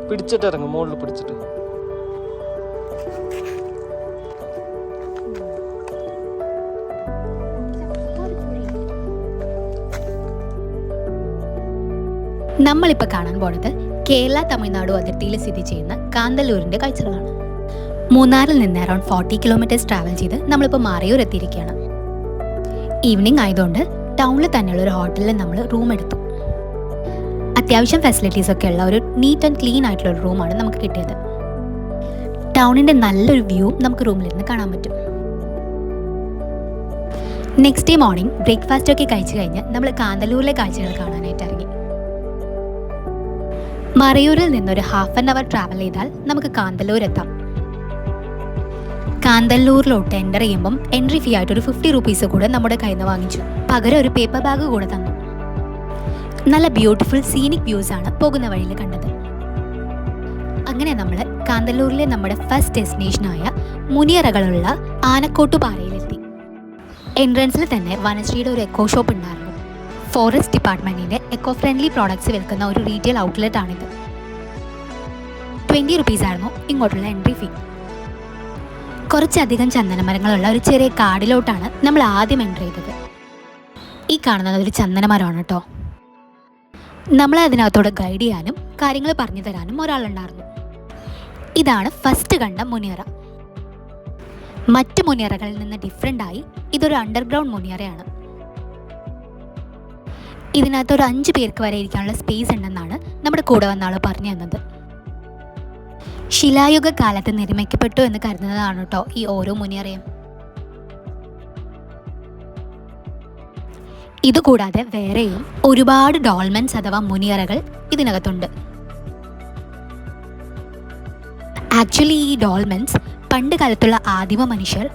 പിടിച്ചിട്ട് ഇറങ്ങും, മുകളിൽ പിടിച്ചിട്ട്. നമ്മളിപ്പോൾ കാണാൻ പോണത് കേരള തമിഴ്നാട് അതിർത്തിയിൽ സ്ഥിതി ചെയ്യുന്ന കാന്തല്ലൂരിൻ്റെ കാഴ്ചകളാണ്. മൂന്നാറിൽ നിന്ന് അറൗണ്ട് 40 കിലോമീറ്റേഴ്സ് ട്രാവൽ ചെയ്ത് നമ്മളിപ്പോൾ മറയൂർ എത്തിയിരിക്കുകയാണ്. ഈവനിങ് ആയതുകൊണ്ട് ടൗണിൽ തന്നെയുള്ള ഒരു ഹോട്ടലിൽ നമ്മൾ റൂം എടുത്തു. അത്യാവശ്യം ഫെസിലിറ്റീസൊക്കെ ഉള്ള ഒരു നീറ്റ് ആൻഡ് ക്ലീൻ ആയിട്ടുള്ള ഒരു റൂമാണ് നമുക്ക് കിട്ടിയത്. ടൗണിൻ്റെ നല്ലൊരു വ്യൂ നമുക്ക് റൂമിലിരുന്ന് കാണാൻ പറ്റും. നെക്സ്റ്റ് ഡേ മോർണിംഗ് ബ്രേക്ക്ഫാസ്റ്റൊക്കെ കഴിച്ചു കഴിഞ്ഞ് നമ്മൾ കാന്തല്ലൂരിലെ കാഴ്ചകൾ കാണാനായിട്ട് ഇറങ്ങി. മറയൂരിൽ നിന്നൊരു ഹാഫ് ആൻ അവർ ട്രാവൽ ചെയ്താൽ നമുക്ക് കാന്തല്ലൂർ എത്താം. കാന്തല്ലൂരിലോട്ട് എൻ്റർ ചെയ്യുമ്പം എൻട്രി ഫീ ആയിട്ട് ഒരു 50 റുപ്പീസ് കൂടെ നമ്മുടെ കയ്യിൽ നിന്ന് വാങ്ങിച്ചു. പകരം ഒരു പേപ്പർ ബാഗ് കൂടെ തന്നു. നല്ല ബ്യൂട്ടിഫുൾ സീനിക് വ്യൂസ് ആണ് പോകുന്ന വഴിയിൽ കണ്ടത്. അങ്ങനെ നമ്മൾ കാന്തല്ലൂരിലെ നമ്മുടെ ഫസ്റ്റ് ഡെസ്റ്റിനേഷനായ മുനിയറകളുള്ള ആനക്കോട്ടുപാറയിലെത്തി. എൻട്രൻസിൽ തന്നെ വനശ്രീയുടെ ഒരു എക്കോ ഷോപ്പ് ഉണ്ടായിരുന്നു. ഫോറസ്റ്റ് ഡിപ്പാർട്ട്മെൻറ്റിൻ്റെ എക്കോ ഫ്രണ്ട്ലി പ്രോഡക്ട്സ് വിൽക്കുന്ന ഒരു റീറ്റെയിൽ ഔട്ട്ലെറ്റ് ആണിത്. 20 റുപ്പീസ് ആയിരുന്നു ഇങ്ങോട്ടുള്ള എൻട്രി ഫീ. കുറച്ചധികം ചന്ദനമരങ്ങളുള്ള ഒരു ചെറിയ കാടിലോട്ടാണ് നമ്മൾ ആദ്യം എൻ്റർ ചെയ്തത്. ഈ കാണുന്നത് ഒരു ചന്ദനമരമാണ് കേട്ടോ. നമ്മളെ അതിനകത്തോടെ ഗൈഡ് ചെയ്യാനും കാര്യങ്ങൾ പറഞ്ഞു തരാനും ഒരാളുണ്ടായിരുന്നു. ഇതാണ് ഫസ്റ്റ് കണ്ട മുനിയറ. മറ്റു മുനിയറകളിൽ നിന്ന് ഡിഫറെൻ്റായി ഇതൊരു അണ്ടർഗ്രൗണ്ട് മുനിയറയാണ്. ഇതിനകത്ത് ഒരു 5 പേർക്ക് വരെ ഇരിക്കാനുള്ള സ്പേസ് ഉണ്ടെന്നാണ് നമ്മുടെ കൂടെ വന്ന ആൾ പറഞ്ഞു തന്നത്. ശിലായുഗ കാലത്ത് നിർമ്മിക്കപ്പെട്ടു എന്ന് കരുതുന്നതാണ് കേട്ടോ ഈ ഓരോ മുനിയറയും. ഇതുകൂടാതെ വേറെയും ഒരുപാട് ഡോൾമെൻസ് അഥവാ മുനിയറകൾ ഇതിനകത്തുണ്ട്. ആക്ച്വലി ഈ ഡോൾമെൻസ് പണ്ട് കാലത്തുള്ള ആദിമ മനുഷ്യർ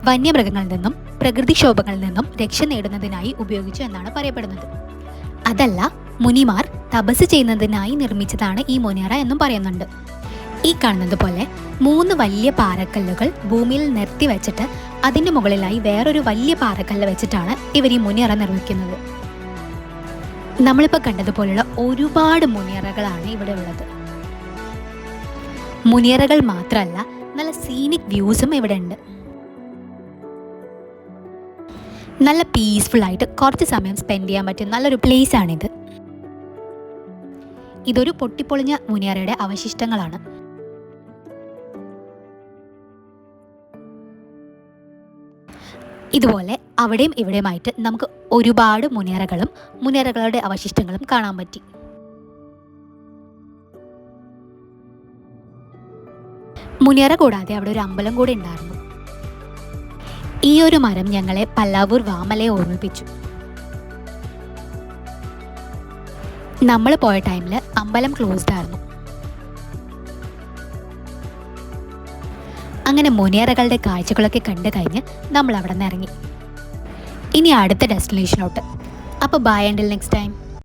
വന്യമൃഗങ്ങളിൽ നിന്നും പ്രകൃതിക്ഷോഭങ്ങളിൽ നിന്നും രക്ഷ നേടുന്നതിനായി ഉപയോഗിച്ചു എന്നാണ് പറയപ്പെടുന്നത്. അതല്ല, മുനിമാർ തപസ് ചെയ്യുന്നതിനായി നിർമ്മിച്ചതാണ് ഈ മുനിയറ എന്നും പറയുന്നുണ്ട്. ഈ കാണുന്നത് പോലെ 3 വലിയ പാറക്കല്ലുകൾ ഭൂമിയിൽ നിർത്തി വെച്ചിട്ട് അതിൻ്റെ മുകളിലായി വേറൊരു വലിയ പാറക്കല്ല് വെച്ചിട്ടാണ് ഇവർ ഈ മുനിയറ നിർമ്മിക്കുന്നത്. നമ്മളിപ്പോൾ കണ്ടതുപോലുള്ള ഒരുപാട് മുനിയറകളാണ് ഇവിടെ ഉള്ളത്. മുനിയറകൾ മാത്രമല്ല, നല്ല സീനിക് വ്യൂസും ഇവിടെ ഉണ്ട്. നല്ല പീസ്ഫുൾ ആയിട്ട് കുറച്ച് സമയം സ്പെൻഡ് ചെയ്യാൻ പറ്റിയ നല്ലൊരു പ്ലേസ് ആണിത്. ഇതൊരു പൊട്ടിപ്പൊളിഞ്ഞ മുനിയറയുടെ അവശിഷ്ടങ്ങളാണ്. ഇതുപോലെ അവിടെയും ഇവിടെയുമായിട്ട് നമുക്ക് ഒരുപാട് മുനിയറകളും മുനിയറകളുടെ അവശിഷ്ടങ്ങളും കാണാൻ പറ്റി. മുനിയറ കൂടാതെ അവിടെ ഒരു അമ്പലം കൂടെ ഉണ്ടായിരുന്നു. ഈ ഒരു മരം ഞങ്ങളെ പല്ലാവൂർ വാമലയെ ഓർമ്മിപ്പിച്ചു. നമ്മൾ പോയ ടൈമിൽ അമ്പലം ക്ലോസ്ഡ് ആയിരുന്നു. അങ്ങനെ മുനിയറകളുടെ കാഴ്ചകളൊക്കെ കണ്ടു കഴിഞ്ഞ് നമ്മൾ അവിടെ നിന്ന് ഇറങ്ങി. ഇനി അടുത്ത ഡെസ്റ്റിനേഷനോട്ട്. അപ്പോൾ ബൈ അണ്ടിൽ നെക്സ്റ്റ് ടൈം.